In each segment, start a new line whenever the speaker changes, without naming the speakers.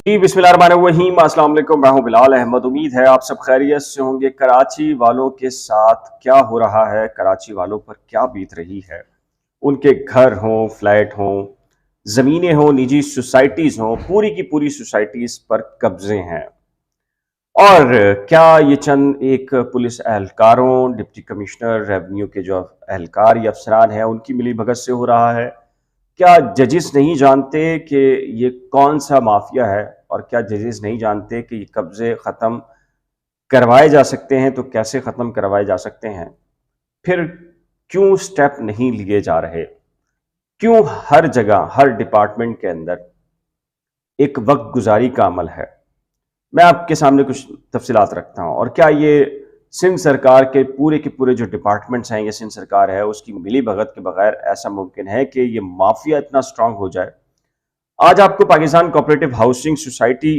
जी बिस्मिल्लाहिर्रहमानिर्रहीम, अस्सलाम वालेकुम। मैं हूं बिलाल अहमद। उम्मीद है आप सब खैरियत से होंगे। कराची वालों के साथ क्या हो रहा है, कराची वालों पर क्या बीत रही है, उनके घर हों, फ्लैट हों, ज़मीनें हों, निजी सोसाइटीज़ हों, पूरी की पूरी सोसाइटीज़ पर कब्जे हैं। और क्या ये चंद एक पुलिस एहलकारों, डिप्टी कमिश्नर, रेवेन्यू के जो एहलकार या अफसरान हैं, उनकी मिलीभगत से हो रहा है? क्या जजेस नहीं जानते कि ये कौन सा माफिया है, और क्या जजेस नहीं जानते कि ये कब्जे ख़त्म करवाए जा सकते हैं तो कैसे ख़त्म करवाए जा सकते हैं? फिर क्यों स्टेप नहीं लिए जा रहे? क्यों हर जगह, हर डिपार्टमेंट के अंदर एक वक्त गुजारी का अमल है? मैं आपके सामने कुछ तफसीलात रखता हूँ। और क्या ये सिंध सरकार के पूरे जो डिपार्टमेंट्स हैं, ये सिंध सरकार है उसकी मिली भगत के बगैर ऐसा मुमकिन है कि ये माफिया इतना स्ट्रांग हो जाए? आज आपको पाकिस्तान कोऑपरेटिव हाउसिंग सोसाइटी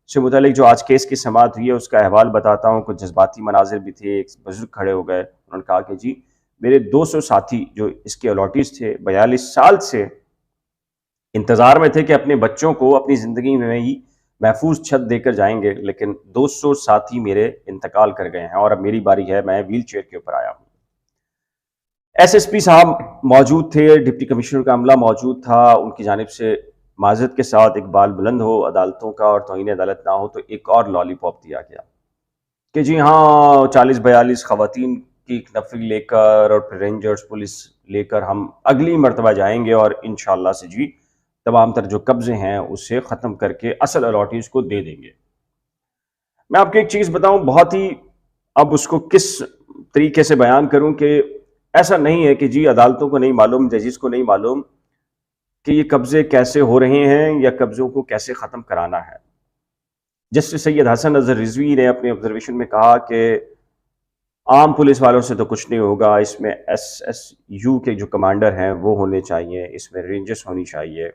से मुतालिक जो आज केस की समाअत हुई है उसका अहवाल बताता हूँ। कुछ जज्बाती मनाजिर भी थे। एक बुजुर्ग खड़े हो गए, उन्होंने कहा कि जी मेरे 200 साथी जो इसके अलॉटीज थे 42 साल से इंतजार में थे कि अपने बच्चों को अपनी जिंदगी में ही महफूज छत देकर जाएंगे, लेकिन 200 साथी मेरे इंतकाल कर गए हैं और अब मेरी बारी है, मैं व्हील चेयर के ऊपर आया हूँ। एसएसपी साहब मौजूद थे, डिप्टी कमिश्नर का अमला मौजूद था। उनकी जानिब से माजरत के साथ इकबाल बुलंद हो अदालतों का और तौहीन अदालत ना हो, तो एक और लॉलीपॉप दिया गया कि जी हाँ 40-42 खवातीन की एक नफरी लेकर और फिर रेंजर्स पुलिस लेकर हम अगली मरतबा जाएंगे और इंशाल्लाह से जी तमाम तर जो कब्जे हैं उसे ख़त्म करके असल अलॉटीज को दे देंगे। मैं आपको एक चीज़ बताऊं, बहुत ही अब उसको किस तरीके से बयान करूं कि ऐसा नहीं है कि जी अदालतों को नहीं मालूम, जजिस को नहीं मालूम कि ये कब्जे कैसे हो रहे हैं या कब्जों को कैसे ख़त्म कराना है। जस्टिस सैयद हसन अजहर रिजवी ने अपने ऑब्जर्वेशन में कहा कि आम पुलिस वालों से तो कुछ नहीं होगा, इसमें एसएसयू के जो कमांडर हैं वो होने चाहिए, इसमें रेंजर्स होनी चाहिए।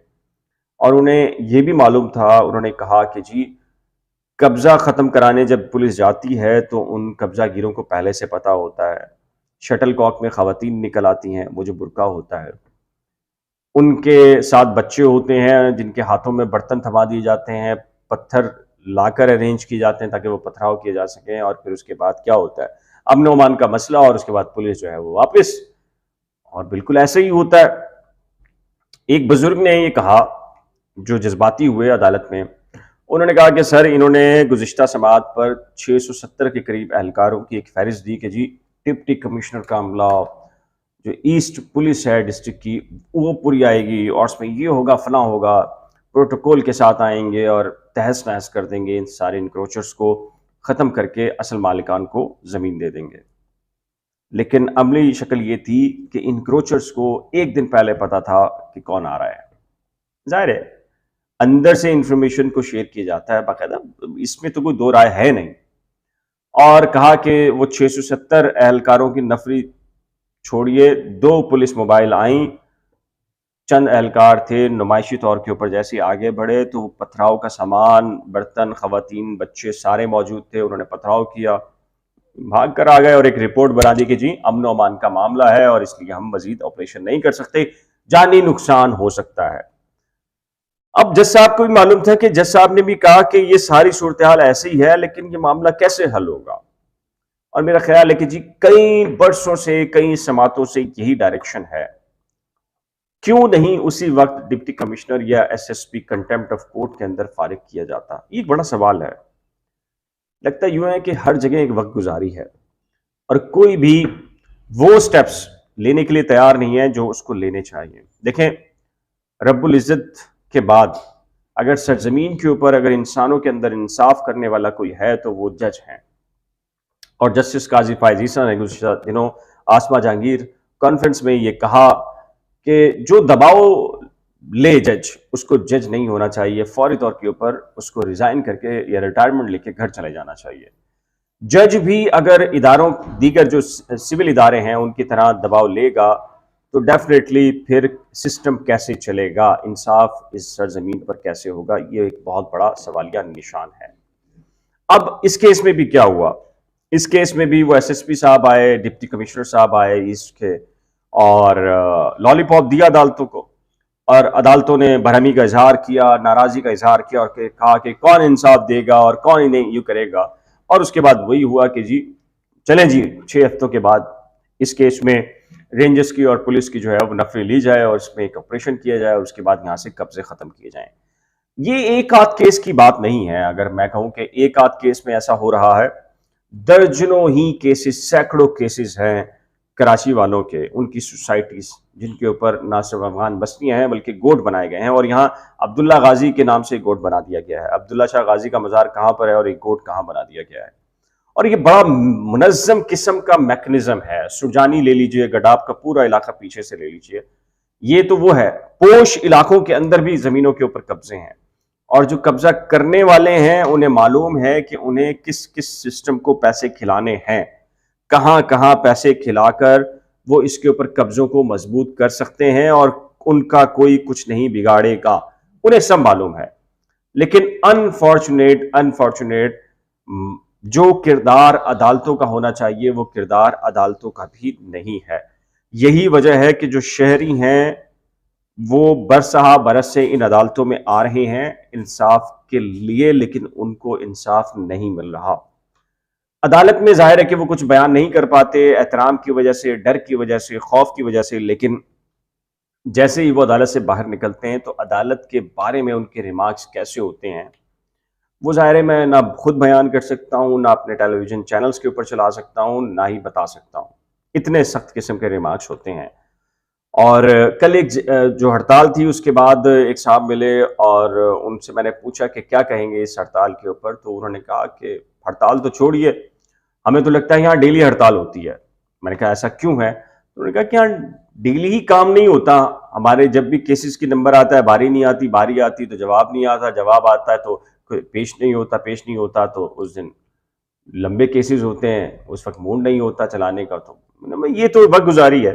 और उन्हें ये भी मालूम था, उन्होंने कहा कि जी कब्जा ख़त्म कराने जब पुलिस जाती है तो उन कब्जा गिरों को पहले से पता होता है। शटल कॉक में ख़वातीन निकल आती हैं, वो जो बुरका होता है, उनके साथ बच्चे होते हैं जिनके हाथों में बर्तन थमा दिए जाते हैं, पत्थर लाकर अरेंज किए जाते हैं ताकि वो पथराव किए जा सकें। और फिर उसके बाद क्या होता है, अमन अमान का मसला, और उसके बाद पुलिस जो है वो वापस। और बिल्कुल ऐसे ही होता है। एक बुजुर्ग ने ये कहा जो जज्बाती हुए अदालत में, उन्होंने कहा कि सर इन्होंने गुज़िश्ता समाअत पर 670 के करीब एहलकारों की एक फहरिस्त दी कि जी डिप्टी कमिश्नर का अमला, जो ईस्ट पुलिस है डिस्ट्रिक्ट की, वो पूरी आएगी और उसमें ये होगा, फला होगा, प्रोटोकॉल के साथ आएंगे और तहस नहस कर देंगे, इन सारे इंक्रोचर्स को ख़त्म करके असल मालिकान को ज़मीन दे देंगे। लेकिन अमली शक्ल ये थी कि इंक्रोचर्स को एक दिन पहले पता था कि कौन आ रहा है। जाहिर है अंदर से इंफॉर्मेशन को शेयर किया जाता है बाकायदा, इसमें तो कोई दो राय है नहीं। और कहा कि वो 670 एहलकारों की नफरी छोड़िए, 2 पुलिस मोबाइल आई, चंद एहलकार थे, नुमाइशी तौर के ऊपर जैसे आगे बढ़े तो पथराव का सामान, बर्तन, खवातीन, बच्चे सारे मौजूद थे। उन्होंने पथराव किया, भाग कर आ गए और एक रिपोर्ट बना दी कि जी अमन अमान का मामला है और इसलिए हम मजीद ऑपरेशन नहीं कर सकते, जानी नुकसान हो सकता है। अब जज साहब को भी मालूम था कि जज साहब ने भी कहा कि ये सारी सूरत हाल ऐसे ही है, लेकिन ये मामला कैसे हल होगा। और मेरा ख्याल है कि जी कई बरसों से, कई समातों से यही डायरेक्शन है। क्यों नहीं उसी वक्त डिप्टी कमिश्नर या एसएसपी कंटेम्प्ट ऑफ कोर्ट के अंदर फारिग किया जाता? ये एक बड़ा सवाल है। लगता यूं है कि हर जगह एक वक्त गुजारी है और कोई भी वो स्टेप्स लेने के लिए तैयार नहीं है जो उसको लेने चाहिए। देखें, रब्बुल इज़्ज़त के बाद अगर सरजमीन के ऊपर, अगर इंसानों के अंदर इंसाफ करने वाला कोई है तो वो जज हैं। और जस्टिस काजी फायज ईसा ने गुज़िश्ता दिनों आसमा जहांगीर कॉन्फ्रेंस में ये कहा कि जो दबाव ले जज, उसको जज नहीं होना चाहिए, फौरी तौर के ऊपर उसको रिजाइन करके या रिटायरमेंट लेके घर चले जाना चाहिए। जज भी अगर इदारों, दीगर जो सिविल इदारे हैं उनकी तरह दबाव लेगा तो डेफिनेटली फिर सिस्टम कैसे चलेगा, इंसाफ इस सरजमीन पर कैसे होगा, ये एक बहुत बड़ा सवालिया निशान है। अब इस केस में भी क्या हुआ, इस केस में भी वो एसएसपी साहब आए, डिप्टी कमिश्नर साहब आए ईस्ट के, और लॉलीपॉप दिया अदालतों को। और अदालतों ने बरहमी का इजहार किया, नाराज़गी का इजहार किया और कहा कि कौन इंसाफ देगा और कौन इन्हें यूँ करेगा। और उसके बाद वही हुआ कि जी चलें जी 6 हफ्तों के बाद इस केस में रेंजर्स की और पुलिस की जो है वो नफरी ली जाए और इसमें एक ऑपरेशन किया जाए और उसके बाद यहाँ से कब्जे ख़त्म किए जाएँ। ये एक आध केस की बात नहीं है। अगर मैं कहूँ कि एक आध केस में ऐसा हो रहा है, दर्जनों ही केसेस, सैकड़ों केसेस हैं कराची वालों के, उनकी सोसाइटीज जिनके ऊपर ना सिर्फ अफगान बस्तियां हैं बल्कि गोट बनाए गए हैं। और यहाँ अब्दुल्ला गाजी के नाम से गोट बना दिया गया है। अब्दुल्ला शाह गाजी का मज़ार कहाँ पर है और एक गोट कहाँ बना दिया गया है। और ये बड़ा मुनज़्ज़म किस्म का मैकेनिज्म है। सुरजानी ले लीजिए, गडाब का पूरा इलाका पीछे से ले लीजिए, ये तो वो है। पोश इलाकों के अंदर भी जमीनों के ऊपर कब्जे हैं और जो कब्जा करने वाले हैं उन्हें मालूम है कि उन्हें किस किस सिस्टम को पैसे खिलाने हैं, कहां कहां पैसे खिलाकर वो इसके ऊपर कब्जों को मजबूत कर सकते हैं और उनका कोई कुछ नहीं बिगाड़ेगा, उन्हें सब मालूम है। लेकिन अनफॉर्चुनेट अनफॉर्चुनेट जो किरदार अदालतों का होना चाहिए वो किरदार अदालतों का भी नहीं है। यही वजह है कि जो शहरी हैं वो बरसहा बरस से इन अदालतों में आ रहे हैं इंसाफ के लिए, लेकिन उनको इंसाफ नहीं मिल रहा। अदालत में जाहिर है कि वो कुछ बयान नहीं कर पाते, एहतराम की वजह से, डर की वजह से, खौफ की वजह से। लेकिन जैसे ही वो अदालत से बाहर निकलते हैं तो अदालत के बारे में उनके रिमार्क्स कैसे होते हैं वो जाहिर है मैं ना खुद बयान कर सकता हूँ, ना अपने टेलीविजन चैनल्स के ऊपर चला सकता हूँ, ना ही बता सकता हूँ। इतने सख्त किस्म के रिमार्क्स होते हैं। और कल एक जो हड़ताल थी उसके बाद एक साहब मिले और उनसे मैंने पूछा कि क्या कहेंगे इस हड़ताल के ऊपर। तो उन्होंने कहा कि हड़ताल तो छोड़िए, हमें तो लगता है यहाँ डेली हड़ताल होती है। मैंने कहा ऐसा क्यों है? तो उन्होंने कहा कि यहाँ डेली ही काम नहीं होता। हमारे जब भी केसेस की नंबर आता है बारी नहीं आती, बारी आती तो जवाब नहीं आता, जवाब आता है तो पेश नहीं होता, पेश नहीं होता तो उस दिन लंबे केसेस होते हैं, उस वक्त मूड नहीं होता चलाने का। तो ये तो वक्त गुजारी है।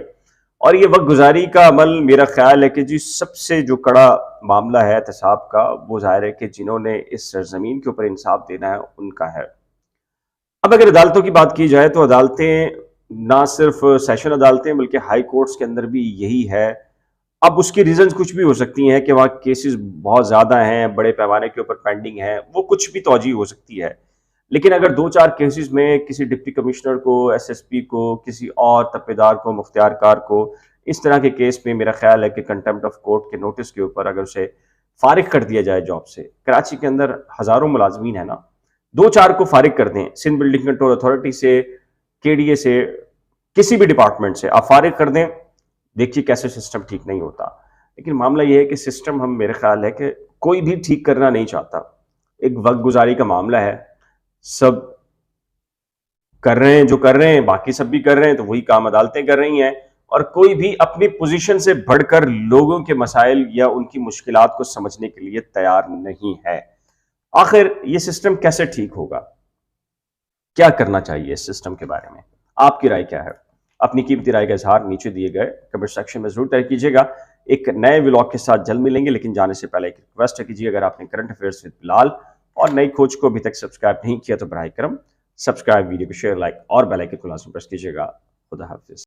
और ये वक्त गुजारी का अमल मेरा ख्याल है कि जी सबसे जो कड़ा मामला है एहतसाब का वो जाहिर है कि जिन्होंने इस सरजमीन के ऊपर इंसाफ देना है उनका है। अब अगर अदालतों की बात की जाए तो अदालतें ना सिर्फ सेशन अदालतें बल्कि हाई कोर्ट्स के अंदर भी यही है। अब उसकी रीजंस कुछ भी हो सकती हैं कि वहाँ केसेस बहुत ज़्यादा हैं, बड़े पैमाने के ऊपर पेंडिंग हैं, वो कुछ भी तौजीह हो सकती है। लेकिन अगर 2-4 केसेस में किसी डिप्टी कमिश्नर को, एसएसपी को, किसी और तप्पेदार को, मुख्तियारकार को इस तरह के केस में मेरा ख्याल है कि कंटेम्प्ट ऑफ कोर्ट के नोटिस के ऊपर अगर उसे फारिग कर दिया जाए जॉब से, कराची के अंदर हज़ारों मुलाजमीन है ना, 2-4 को फारिग कर दें, सिंध बिल्डिंग कंट्रोल अथॉरिटी से, केडीए से, किसी भी डिपार्टमेंट से आप फारिग कर दें, देखिए कैसे सिस्टम ठीक नहीं होता। लेकिन मामला ये है कि सिस्टम हम मेरे ख्याल है कि कोई भी ठीक करना नहीं चाहता। एक वक्त गुजारी का मामला है, सब कर रहे हैं जो कर रहे हैं, बाकी सब भी कर रहे हैं, तो वही काम अदालतें कर रही हैं और कोई भी अपनी पोजीशन से बढ़कर लोगों के मसाइल या उनकी मुश्किलात को समझने के लिए तैयार नहीं है। आखिर ये सिस्टम कैसे ठीक होगा? क्या करना चाहिए इस सिस्टम के बारे में? आपकी राय क्या है? अपनी कीमती राय का इजहार नीचे दिए गए कमेंट सेक्शन में जरूर तय कीजिएगा। एक नए व्लॉग के साथ जल्द मिलेंगे, लेकिन जाने से पहले एक रिक्वेस्ट है कीजिए, अगर आपने करंट अफेयर्स विद बिलाल और नई खोज को अभी तक सब्सक्राइब नहीं किया तो बराए करम सब्सक्राइब, वीडियो को शेयर, लाइक और बेल आइकन को लाजमी प्रेस कीजिएगा। खुदा हाफिज।